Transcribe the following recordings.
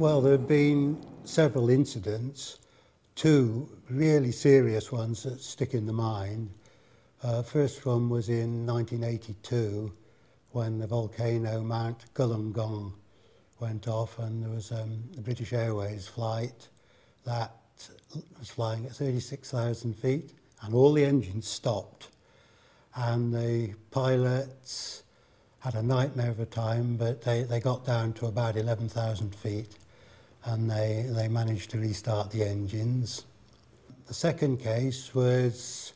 Well, there have been several incidents, two really serious ones that stick in the mind. First one was in 1982 when the volcano Mount Wollongong went off, and there was a British Airways flight that was flying at 36,000 feet, and all the engines stopped, and the pilots had a nightmare of a time, but they got down to about 11,000 feet, and they managed to restart the engines. The second case was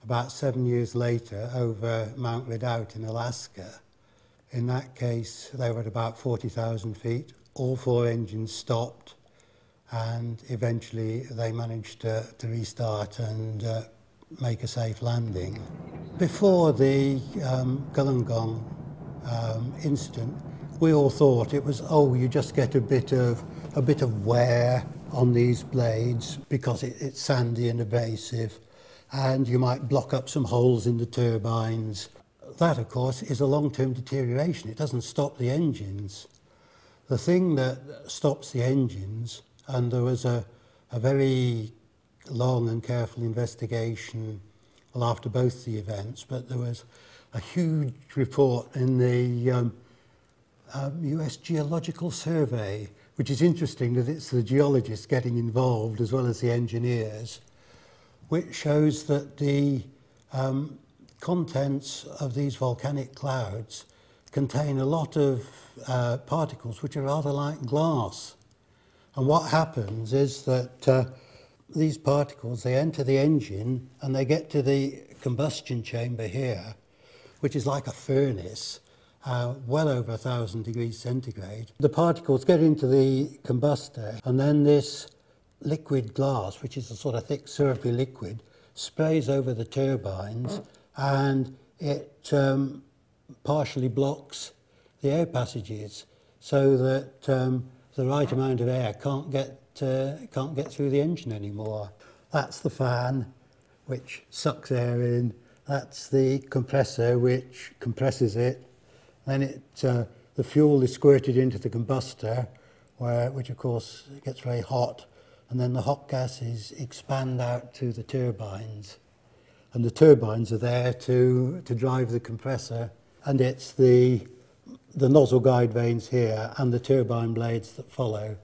about 7 years later over Mount Redoubt in Alaska. In that case, they were at about 40,000 feet. All four engines stopped, and eventually they managed to restart and make a safe landing. Before the Wollongong incident, we all thought it was, oh, you just get a bit of wear on these blades because it's sandy and abrasive, and you might block up some holes in the turbines. That, of course, is a long-term deterioration. It doesn't stop the engines. The thing that stops the engines, and there was a very long and careful investigation, well, after both the events, but there was a huge report in the US Geological Survey, which is interesting that it's the geologists getting involved as well as the engineers, which shows that the contents of these volcanic clouds contain a lot of particles which are rather like glass. And what happens is that these particles, they enter the engine and they get to the combustion chamber here, which is like a furnace, well over 1,000 degrees centigrade. The particles get into the combustor, and then this liquid glass, which is a sort of thick syrupy liquid, sprays over the turbines, and it partially blocks the air passages so that the right amount of air can't get through the engine anymore. That's the fan, which sucks air in. That's the compressor, which compresses it. Then the fuel is squirted into the combustor, which of course gets very hot, and then the hot gases expand out to the turbines. And the turbines are there to drive the compressor, and it's the nozzle guide vanes here and the turbine blades that follow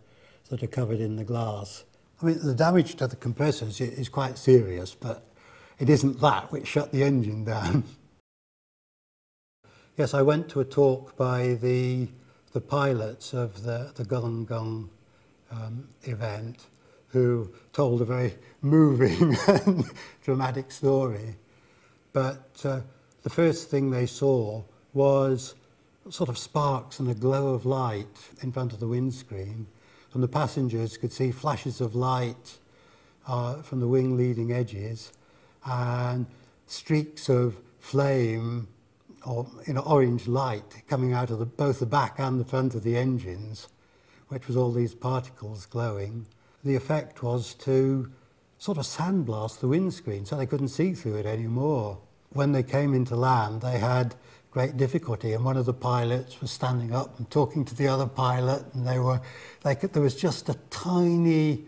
that are covered in the glass. I mean, the damage to the compressors is quite serious, but it isn't that which shut the engine down. Yes, I went to a talk by the pilots of the Wollongong event, who told a very moving and dramatic story. But the first thing they saw was sort of sparks and a glow of light in front of the windscreen, and the passengers could see flashes of light from the wing leading edges and streaks of flame or orange light coming out of both the back and the front of the engines, which was all these particles glowing. The effect was to sort of sandblast the windscreen so they couldn't see through it anymore. When they came into land, they had great difficulty, and one of the pilots was standing up and talking to the other pilot, and there was just a tiny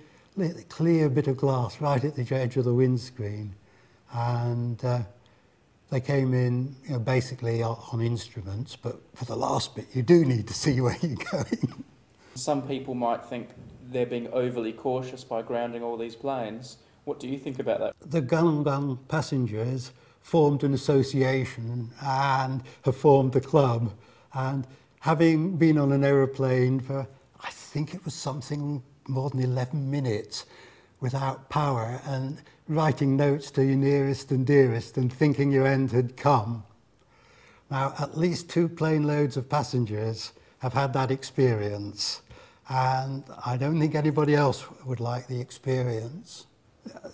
clear bit of glass right at the edge of the windscreen, and they came in basically on instruments, but for the last bit you do need to see where you're going. Some people might think they're being overly cautious by grounding all these planes. What do you think about that? The Wollongong passengers formed an association and have formed a club, and having been on an aeroplane for, I think it was something more than 11 minutes without power, and writing notes to your nearest and dearest and thinking your end had come. Now, at least 2 plane loads of passengers have had that experience, and I don't think anybody else would like the experience.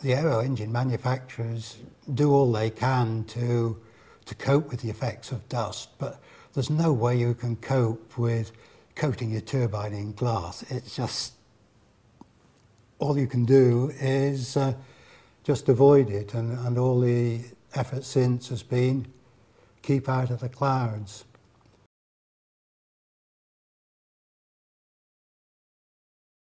The aero engine manufacturers do all they can to cope with the effects of dust, but there's no way you can cope with coating your turbine in glass. It's just, all you can do is just avoid it, and all the effort since has been keep out of the clouds.